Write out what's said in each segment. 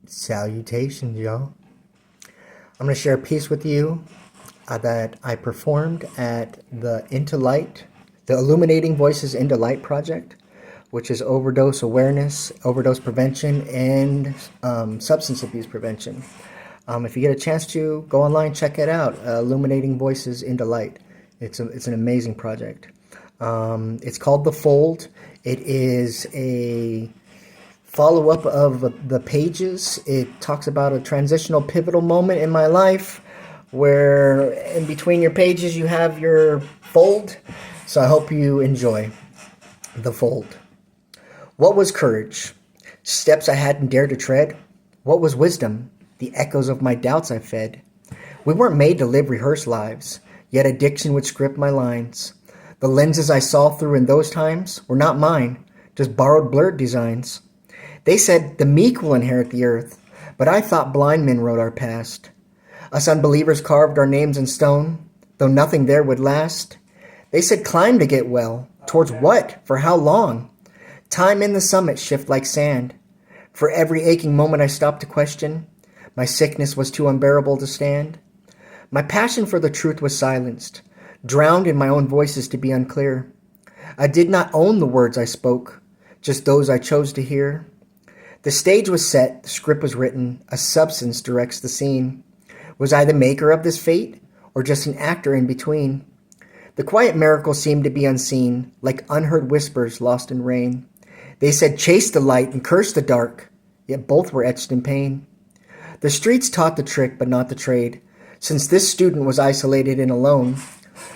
Salutations, y'all. I'm going to share a piece with you that I performed at the Into Light, the Illuminating Voices Into Light project, which is overdose awareness, overdose prevention, and substance abuse prevention. If you get a chance to, go online, check it out, Illuminating Voices Into Light. It's an amazing project. It's called The Fold. It is a follow-up of the pages. It talks about a transitional pivotal moment in my life where in between your pages you have your fold. So I hope you enjoy The Fold. What was courage? Steps I hadn't dared to tread. What was wisdom? The echoes of my doubts I fed. We weren't made to live rehearsed lives, yet addiction would script my lines. The lenses I saw through in those times were not mine, just borrowed blurred designs. They said the meek will inherit the earth, but I thought blind men wrote our past. Us unbelievers carved our names in stone, though nothing there would last. They said climb to get well, towards what, for how long? Time in the summit shift like sand. For every aching moment I stopped to question, my sickness was too unbearable to stand. My passion for the truth was silenced, drowned in my own voices to be unclear. I did not own the words I spoke, just those I chose to hear. The stage was set, the script was written, a substance directs the scene. Was I the maker of this fate, or just an actor in between? The quiet miracle seemed to be unseen, like unheard whispers lost in rain. They said chase the light and curse the dark, yet both were etched in pain. The streets taught the trick but not the trade, since this student was isolated and alone.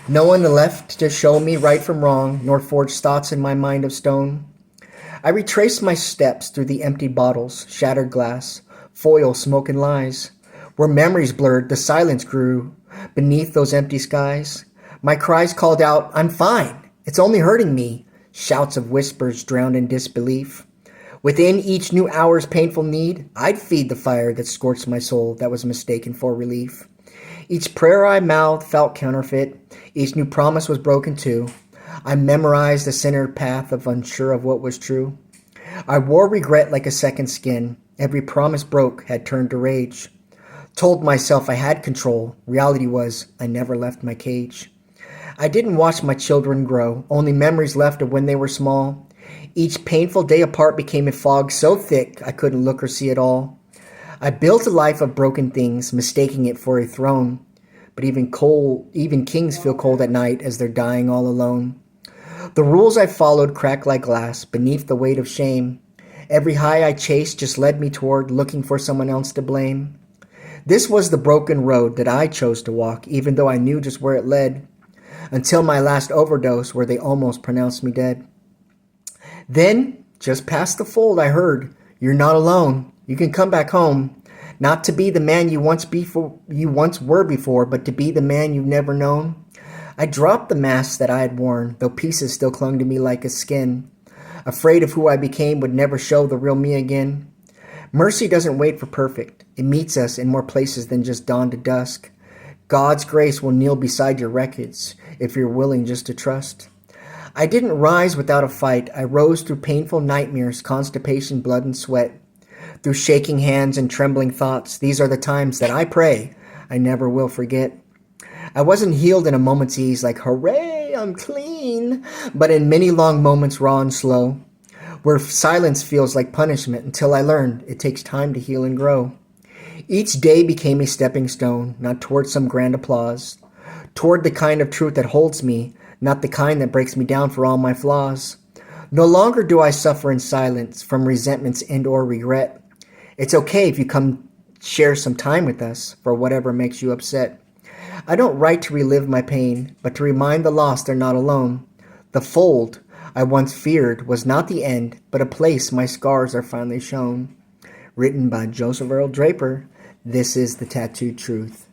No one left to show me right from wrong, nor forge thoughts in my mind of stone. I retraced my steps through the empty bottles, shattered glass, foil, smoke, and lies. Where memories blurred, the silence grew. Beneath those empty skies, my cries called out, I'm fine, it's only hurting me. Shouts of whispers drowned in disbelief. Within each new hour's painful need, I'd feed the fire that scorched my soul that was mistaken for relief. Each prayer I mouthed felt counterfeit. Each new promise was broken too. I memorized the sinner path of unsure of what was true. I wore regret like a second skin. Every promise broke had turned to rage. Told myself I had control. Reality was I never left my cage. I didn't watch my children grow, only memories left of when they were small. Each painful day apart became a fog so thick I couldn't look or see it all. I built a life of broken things, mistaking it for a throne. But even kings feel cold at night as they're dying all alone. The rules I followed cracked like glass beneath the weight of shame. Every high I chased just led me toward looking for someone else to blame. This was the broken road that I chose to walk, even though I knew just where it led. Until my last overdose, where they almost pronounced me dead. Then, just past the fold, I heard, you're not alone. You can come back home. Not to be the man you once were before, but to be the man you've never known. I dropped the mask that I had worn, though pieces still clung to me like a skin. Afraid of who I became would never show the real me again. Mercy doesn't wait for perfect. It meets us in more places than just dawn to dusk. God's grace will kneel beside your wreckage if you're willing just to trust. I didn't rise without a fight. I rose through painful nightmares, constipation, blood, and sweat. Through shaking hands and trembling thoughts, these are the times that I pray I never will forget. I wasn't healed in a moment's ease like, hooray, I'm clean, but in many long moments, raw and slow, where silence feels like punishment until I learned it takes time to heal and grow. Each day became a stepping stone, not toward some grand applause, toward the kind of truth that holds me, not the kind that breaks me down for all my flaws. No longer do I suffer in silence from resentments and or regret. It's okay if you come share some time with us for whatever makes you upset. I don't write to relive my pain, but to remind the lost they're not alone. The fold I once feared was not the end, but a place my scars are finally shown. Written by Earl Draper, this is the Tattooed Truth.